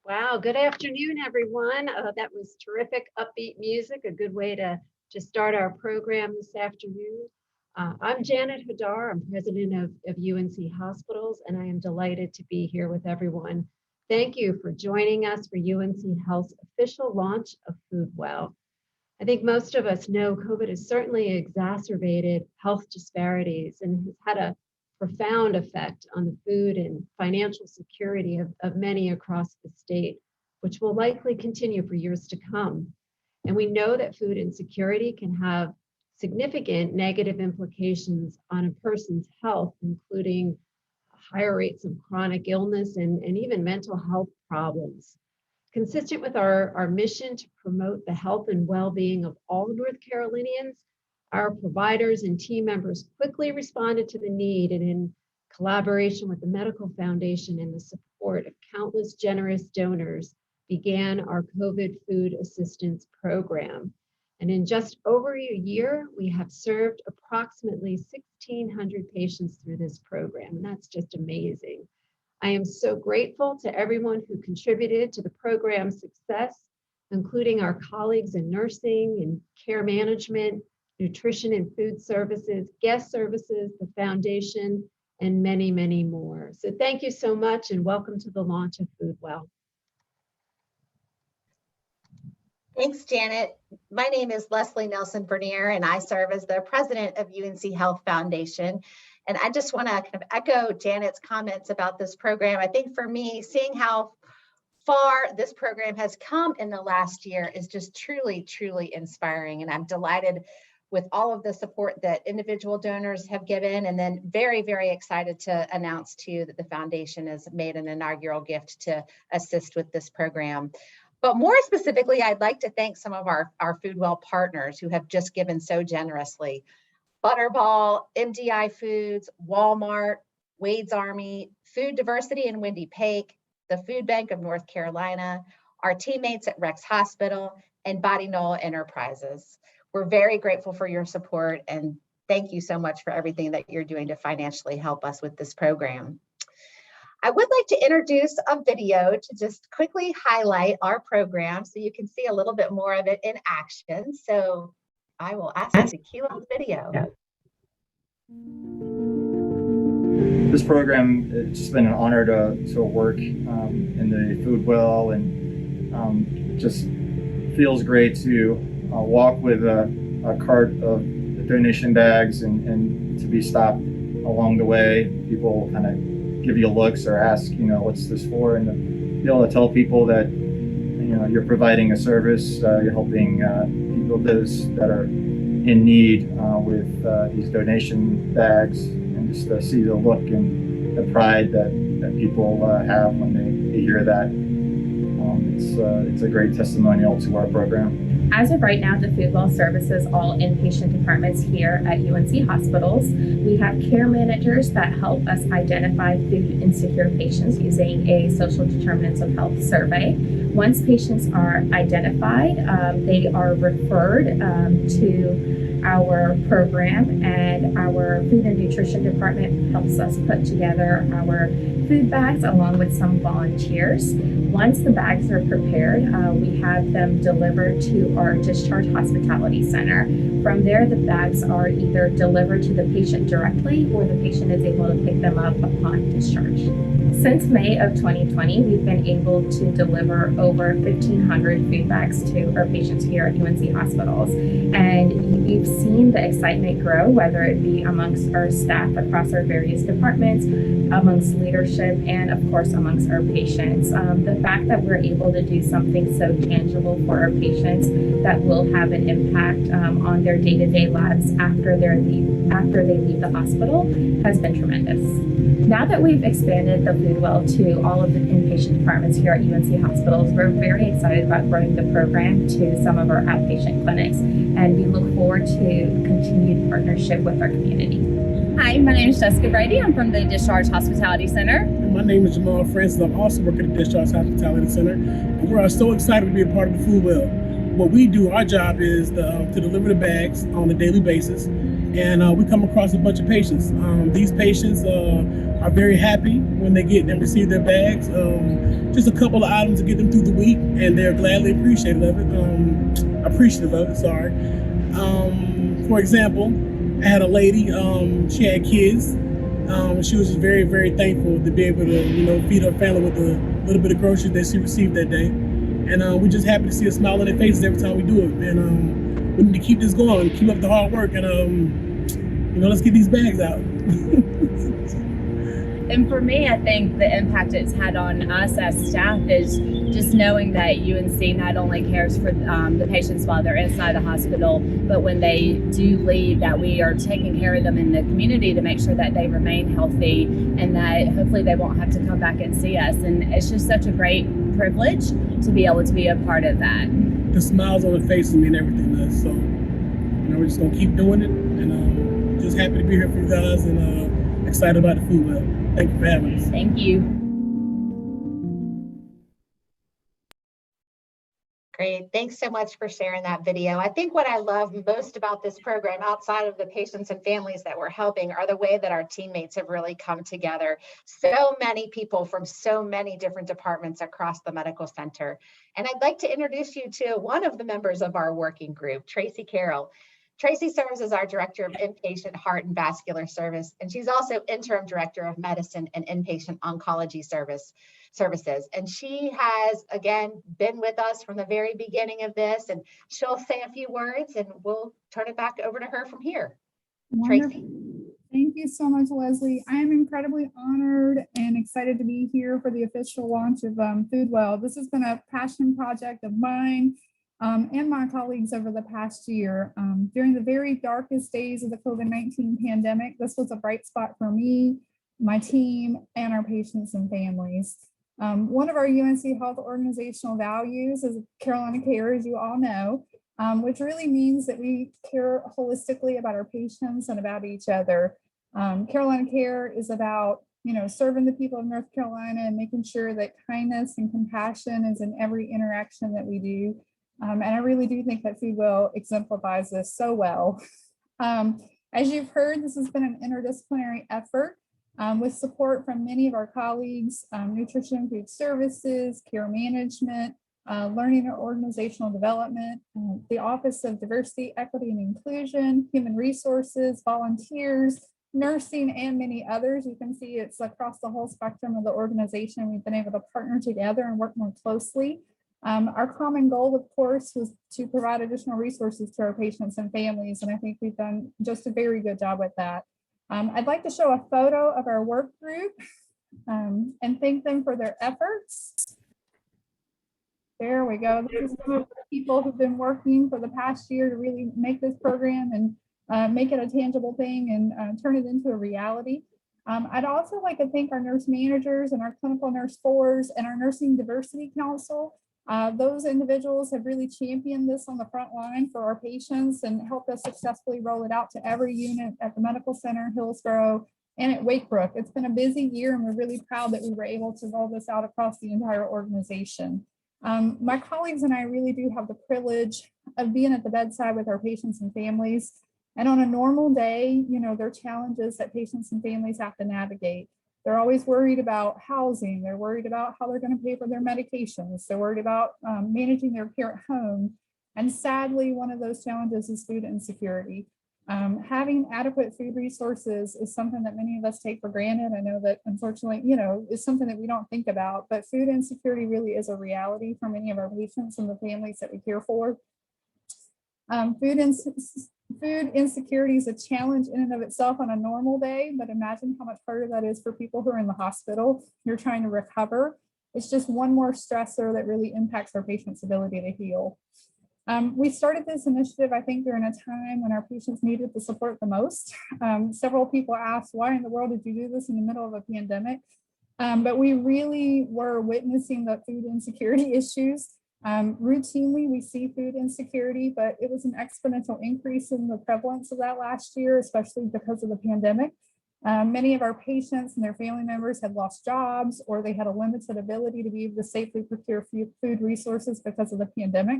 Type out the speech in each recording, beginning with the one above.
Wow, good afternoon, everyone. That was terrific, upbeat music, a good way to start our program this afternoon. I'm Janet Hadar. I'm president of UNC Hospitals, and I am delighted to be here with everyone. Thank you for joining us for UNC Health's official launch of FoodWell. I think most of us know COVID has certainly exacerbated health disparities and has had a profound effect on the food and financial security of many across the state, which will likely continue for years to come. And we know that food insecurity can have significant negative implications on a person's health, including higher rates of chronic illness and even mental health problems. Consistent with our mission to promote the health and well-being of all North Carolinians, our providers and team members quickly responded to the need, and in collaboration with the Medical Foundation and the support of countless generous donors, began our COVID food assistance program. And in just over a year, we have served approximately 1,600 patients through this program, and that's just amazing. I am so grateful to everyone who contributed to the program's success, including our colleagues in nursing and care management, nutrition and food services, guest services, the foundation, and many, many more. So thank you so much and welcome to the launch of FoodWell. Thanks, Janet. My name is Leslie Nelson Bernier, and I serve as the president of UNC Health Foundation. And I just want to kind of echo Janet's comments about this program. I think for me, seeing how far this program has come in the last year is just truly, truly inspiring. And I'm delighted with all of the support that individual donors have given, and then very, very excited to announce to you that the foundation has made an inaugural gift to assist with this program. But more specifically, I'd like to thank some of our FoodWell partners who have just given so generously. Butterball, MDI Foods, Walmart, Wade's Army, Food Diversity and Wendy Pake, the Food Bank of North Carolina, our teammates at Rex Hospital, and Body Knoll Enterprises. We're very grateful for your support, and thank you so much for everything that you're doing to financially help us with this program. I would like to introduce a video to just quickly highlight our program so you can see a little bit more of it in action. So I will ask you to cue up the video. This program, it's just been an honor to work in the FoodWell, and just feels great to walk with a cart of donation bags and to be stopped along the way. People kind of give you looks or ask, what's this for? And to be able to tell people that, you're providing a service, you're helping people, those that are in need with these donation bags, and just to see the look and the pride that people have when they hear that. It's a great testimonial to our program. As of right now, the FoodWell services all inpatient departments here at UNC Hospitals. We have care managers that help us identify food insecure patients using a social determinants of health survey. Once patients are identified, they are referred to our program, and our food and nutrition department helps us put together our food bags along with some volunteers. Once the bags are prepared, we have them delivered to our discharge hospitality center. From there, the bags are either delivered to the patient directly, or the patient is able to pick them up upon discharge. Since May of 2020, we've been able to deliver over 1,500 food bags to our patients here at UNC Hospitals. And we've seen the excitement grow, whether it be amongst our staff across our various departments, amongst leadership, and of course amongst our patients. The fact that we're able to do something so tangible for our patients that will have an impact on their day-to-day lives after they leave the hospital has been tremendous. Now that we've expanded the FoodWell to all of the inpatient departments here at UNC Hospitals, we're very excited about growing the program to some of our outpatient clinics, and we look forward to continued partnership with our community. Hi, my name is Jessica Brady. I'm from the Discharge Hospitality Center. And my name is Jamal Francis. I'm also working at the Discharge Hospitality Center. And we're so excited to be a part of the FoodWell. What we do, our job is to deliver the bags on a daily basis. and we come across a bunch of patients. These patients are very happy when they get and receive their bags. Just a couple of items to get them through the week, and they're gladly appreciative of it. Sorry. For example, I had a lady. She had kids. She was just very, very thankful to be able to, feed her family with the little bit of groceries that she received that day. And we're just happy to see a smile on their faces every time we do it. And we need to keep this going, keep up the hard work, and let's get these bags out. And for me, I think the impact it's had on us as staff is just knowing that UNC not only cares for the patients while they're inside the hospital, but when they do leave, that we are taking care of them in the community to make sure that they remain healthy and that hopefully they won't have to come back and see us. And it's just such a great privilege to be able to be a part of that. The smiles on the faces mean everything to us. So, we're just going to keep doing it. And just happy to be here for you guys and excited about the FoodWell. Thank you for having us. Thank you. Great. Thanks so much for sharing that video. I think what I love most about this program, outside of the patients and families that we're helping, are the way that our teammates have really come together. So many people from so many different departments across the medical center. And I'd like to introduce you to one of the members of our working group, Tracy Carroll. Tracy serves as our Director of Inpatient Heart and Vascular Service, and she's also Interim Director of Medicine and Inpatient Oncology Services. And she has, again, been with us from the very beginning of this, and she'll say a few words and we'll turn it back over to her from here. Wonderful. Tracy. Thank you so much, Leslie. I am incredibly honored and excited to be here for the official launch of FoodWell. This has been a passion project of mine and my colleagues over the past year. During the very darkest days of the COVID-19 pandemic, this was a bright spot for me, my team, and our patients and families. One of our UNC Health organizational values is Carolina Care, as you all know, which really means that we care holistically about our patients and about each other. Carolina Care is about, serving the people of North Carolina and making sure that kindness and compassion is in every interaction that we do. And I really do think that FoodWell exemplifies this so well. As you've heard, this has been an interdisciplinary effort with support from many of our colleagues, nutrition and food services, care management, learning and organizational development, the Office of Diversity, Equity, and Inclusion, human resources, volunteers, nursing, and many others. You can see it's across the whole spectrum of the organization. We've been able to partner together and work more closely. Our common goal, of course, was to provide additional resources to our patients and families, and I think we've done just a very good job with that. I'd like to show a photo of our work group and thank them for their efforts. There we go. This is some of the people who've been working for the past year to really make this program and make it a tangible thing and turn it into a reality. I'd also like to thank our nurse managers and our clinical nurse fours and our Nursing Diversity Council. Those individuals have really championed this on the front line for our patients and helped us successfully roll it out to every unit at the medical center, Hillsborough, and at Wakebrook. It's been a busy year and we're really proud that we were able to roll this out across the entire organization. My colleagues and I really do have the privilege of being at the bedside with our patients and families. And on a normal day, there are challenges that patients and families have to navigate. They're always worried about housing. They're worried about how they're going to pay for their medications. They're worried about managing their care at home. And sadly, one of those challenges is food insecurity. Having adequate food resources is something that many of us take for granted. I know that unfortunately, is something that we don't think about, but food insecurity really is a reality for many of our patients and the families that we care for. Food insecurity is a challenge in and of itself on a normal day, but imagine how much harder that is for people who are in the hospital. You're trying to recover. It's just one more stressor that really impacts our patients' ability to heal. We started this initiative, I think, during a time when our patients needed the support the most. Several people asked, why in the world did you do this in the middle of a pandemic? But we really were witnessing the food insecurity issues. Routinely, we see food insecurity, but it was an exponential increase in the prevalence of that last year, especially because of the pandemic. Many of our patients and their family members had lost jobs, or they had a limited ability to be able to safely procure food resources because of the pandemic.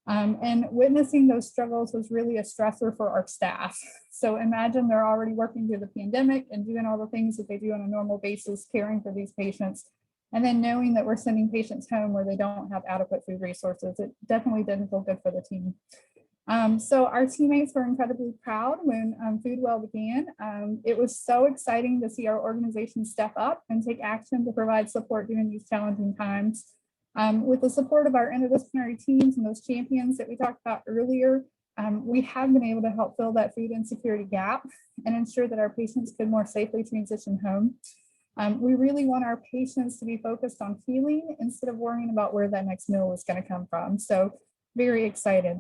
And witnessing those struggles was really a stressor for our staff. So imagine they're already working through the pandemic and doing all the things that they do on a normal basis, caring for these patients. And then knowing that we're sending patients home where they don't have adequate food resources, it definitely didn't feel good for the team. So our teammates were incredibly proud when FoodWell began. It was so exciting to see our organization step up and take action to provide support during these challenging times. With the support of our interdisciplinary teams and those champions that we talked about earlier, we have been able to help fill that food insecurity gap and ensure that our patients could more safely transition home. We really want our patients to be focused on healing instead of worrying about where that next meal is going to come from. So very excited.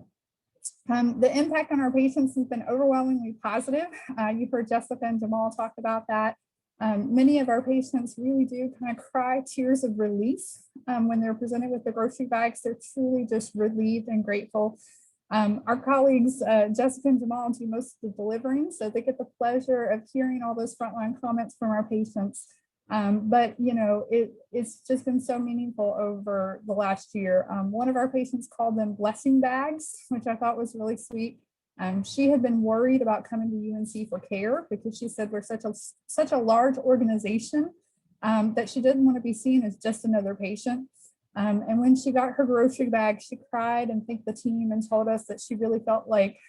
The impact on our patients has been overwhelmingly positive. You've heard Jessica and Jamal talk about that. Many of our patients really do kind of cry tears of release when they're presented with the grocery bags. They're truly just relieved and grateful. Our colleagues, Jessica and Jamal, do most of the delivering, so they get the pleasure of hearing all those frontline comments from our patients. But you know, it's just been so meaningful over the last year. One of our patients called them blessing bags, which I thought was really sweet. She had been worried about coming to UNC for care because she said we're such a large organization that she didn't want to be seen as just another patient. And when she got her grocery bag, she cried and thanked the team and told us that she really felt like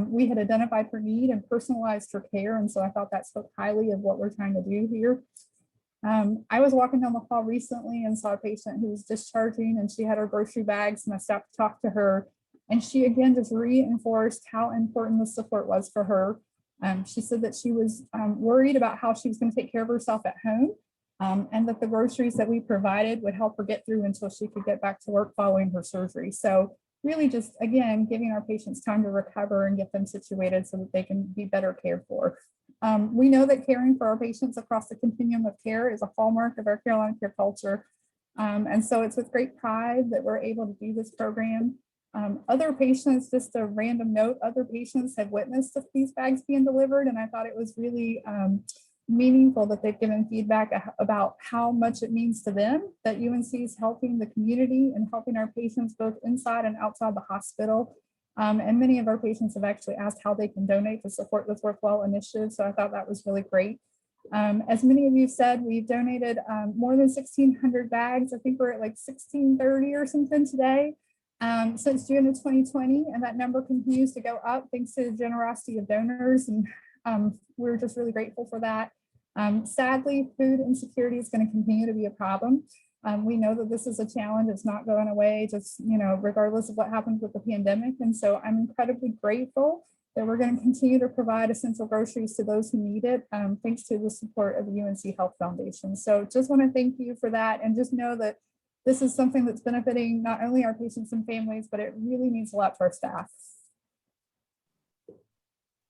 we had identified her need and personalized her care. And so I thought that spoke highly of what we're trying to do here. I was walking down the hall recently and saw a patient who was discharging, and she had her grocery bags, and I stopped to talk to her. And she again just reinforced how important the support was for her. She said that she was worried about how she was going to take care of herself at home, and that the groceries that we provided would help her get through until she could get back to work following her surgery. So really just, again, giving our patients time to recover and get them situated so that they can be better cared for. We know that caring for our patients across the continuum of care is a hallmark of our Carolina care culture. And so it's with great pride that we're able to do this program. Other patients, just a random note, other patients have witnessed these bags being delivered, and I thought it was really meaningful that they've given feedback about how much it means to them that UNC is helping the community and helping our patients both inside and outside the hospital. And many of our patients have actually asked how they can donate to support this WorkWell initiative, so I thought that was really great. As many of you said, we've donated more than 1,600 bags. I think we're at like 1,630 or something today. Since June of 2020, and that number continues to go up thanks to the generosity of donors, and we're just really grateful for that. Sadly, food insecurity is going to continue to be a problem. We know that this is a challenge. It's not going away, just, you know, regardless of what happens with the pandemic. And so I'm incredibly grateful that we're going to continue to provide essential groceries to those who need it, thanks to the support of the UNC Health Foundation. So just want to thank you for that, and just know that this is something that's benefiting not only our patients and families, but it really means a lot to our staff.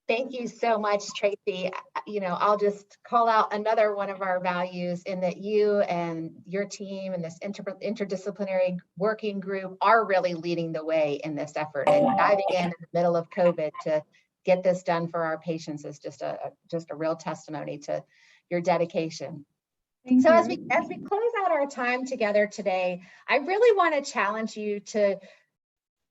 Thank you so much, Tracy. You know, I'll just call out another one of our values in that you and your team and this interdisciplinary working group are really leading the way in this effort, and diving in the middle of COVID to get this done for our patients is just a real testimony to your dedication. So as we close out our time together today, I really want to challenge you to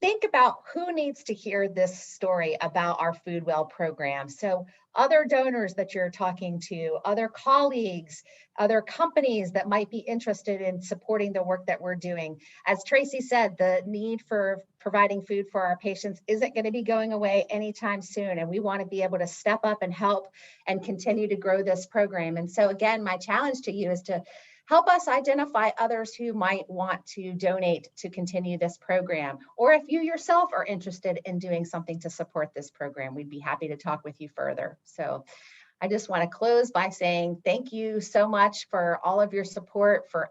think about who needs to hear this story about our FoodWell program. So other donors that you're talking to, other colleagues, other companies that might be interested in supporting the work that we're doing. As Tracy said, the need for providing food for our patients isn't going to be going away anytime soon. And we want to be able to step up and help and continue to grow this program. And so again, my challenge to you is to help us identify others who might want to donate to continue this program. Or if you yourself are interested in doing something to support this program, we'd be happy to talk with you further. So I just want to close by saying thank you so much for all of your support, for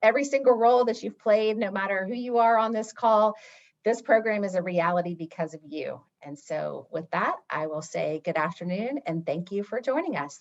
every single role that you've played, no matter who you are on this call. This program is a reality because of you. And so with that, I will say good afternoon and thank you for joining us.